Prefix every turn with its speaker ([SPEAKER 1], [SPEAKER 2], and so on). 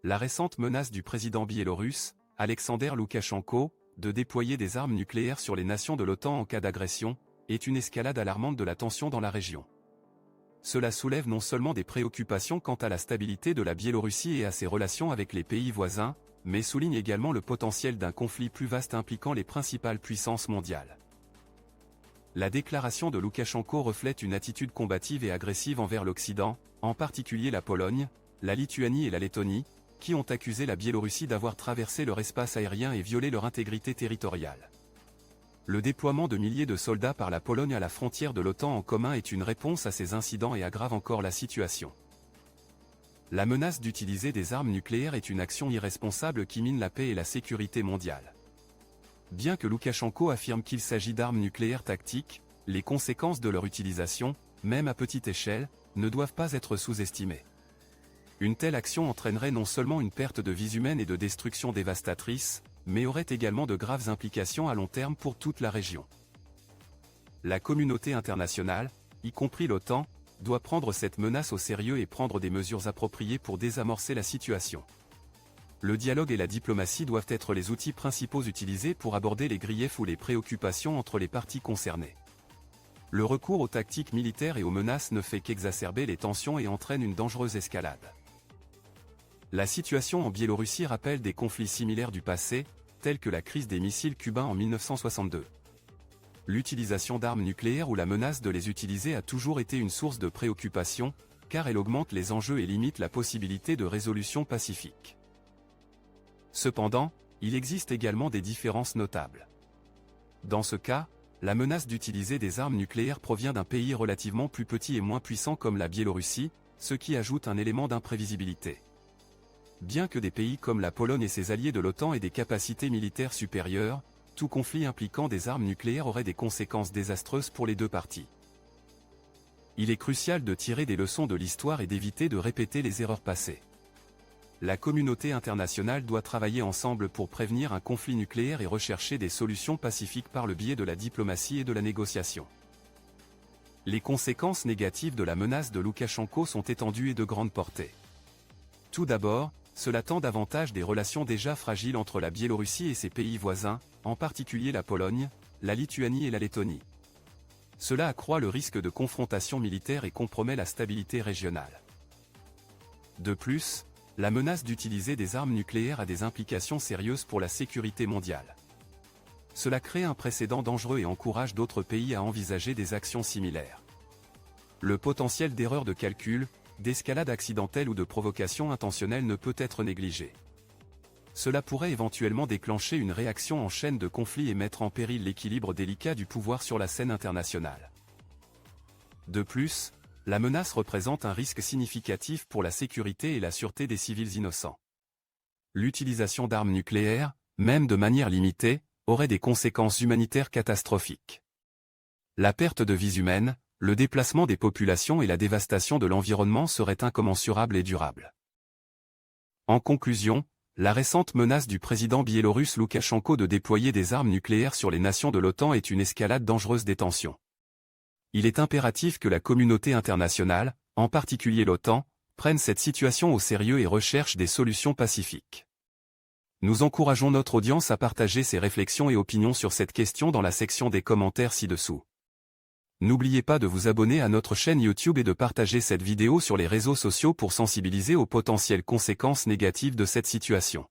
[SPEAKER 1] La récente menace du président biélorusse, Alexander Loukachenko, de déployer des armes nucléaires sur les nations de l'OTAN en cas d'agression, est une escalade alarmante de la tension dans la région. Cela soulève non seulement des préoccupations quant à la stabilité de la Biélorussie et à ses relations avec les pays voisins, mais souligne également le potentiel d'un conflit plus vaste impliquant les principales puissances mondiales. La déclaration de Loukachenko reflète une attitude combative et agressive envers l'Occident, en particulier la Pologne, la Lituanie et la Lettonie, qui ont accusé la Biélorussie d'avoir traversé leur espace aérien et violé leur intégrité territoriale. Le déploiement de milliers de soldats par la Pologne à la frontière de l'OTAN en commun est une réponse à ces incidents et aggrave encore la situation. La menace d'utiliser des armes nucléaires est une action irresponsable qui mine la paix et la sécurité mondiale. Bien que Loukachenko affirme qu'il s'agit d'armes nucléaires tactiques, les conséquences de leur utilisation, même à petite échelle, ne doivent pas être sous-estimées. Une telle action entraînerait non seulement une perte de vies humaines et de destruction dévastatrice, mais aurait également de graves implications à long terme pour toute la région. La communauté internationale, y compris l'OTAN, doit prendre cette menace au sérieux et prendre des mesures appropriées pour désamorcer la situation. Le dialogue et la diplomatie doivent être les outils principaux utilisés pour aborder les griefs ou les préoccupations entre les parties concernées. Le recours aux tactiques militaires et aux menaces ne fait qu'exacerber les tensions et entraîne une dangereuse escalade. La situation en Biélorussie rappelle des conflits similaires du passé, tels que la crise des missiles cubains en 1962. L'utilisation d'armes nucléaires ou la menace de les utiliser a toujours été une source de préoccupation, car elle augmente les enjeux et limite la possibilité de résolution pacifique. Cependant, il existe également des différences notables. Dans ce cas, la menace d'utiliser des armes nucléaires provient d'un pays relativement plus petit et moins puissant comme la Biélorussie, ce qui ajoute un élément d'imprévisibilité. Bien que des pays comme la Pologne et ses alliés de l'OTAN aient des capacités militaires supérieures, tout conflit impliquant des armes nucléaires aurait des conséquences désastreuses pour les deux parties. Il est crucial de tirer des leçons de l'histoire et d'éviter de répéter les erreurs passées. La communauté internationale doit travailler ensemble pour prévenir un conflit nucléaire et rechercher des solutions pacifiques par le biais de la diplomatie et de la négociation. Les conséquences négatives de la menace de Loukachenko sont étendues et de grande portée. Tout d'abord, cela tend davantage des relations déjà fragiles entre la Biélorussie et ses pays voisins, en particulier la Pologne, la Lituanie et la Lettonie. Cela accroît le risque de confrontation militaire et compromet la stabilité régionale. De plus, la menace d'utiliser des armes nucléaires a des implications sérieuses pour la sécurité mondiale. Cela crée un précédent dangereux et encourage d'autres pays à envisager des actions similaires. Le potentiel d'erreur de calcul, d'escalade accidentelle ou de provocation intentionnelle ne peut être négligé. Cela pourrait éventuellement déclencher une réaction en chaîne de conflits et mettre en péril l'équilibre délicat du pouvoir sur la scène internationale. De plus, la menace représente un risque significatif pour la sécurité et la sûreté des civils innocents. L'utilisation d'armes nucléaires, même de manière limitée, aurait des conséquences humanitaires catastrophiques. La perte de vies humaines, le déplacement des populations et la dévastation de l'environnement seraient incommensurables et durables. En conclusion, la récente menace du président biélorusse Loukachenko de déployer des armes nucléaires sur les nations de l'OTAN est une escalade dangereuse des tensions. Il est impératif que la communauté internationale, en particulier l'OTAN, prenne cette situation au sérieux et recherche des solutions pacifiques. Nous encourageons notre audience à partager ses réflexions et opinions sur cette question dans la section des commentaires ci-dessous. N'oubliez pas de vous abonner à notre chaîne YouTube et de partager cette vidéo sur les réseaux sociaux pour sensibiliser aux potentielles conséquences négatives de cette situation.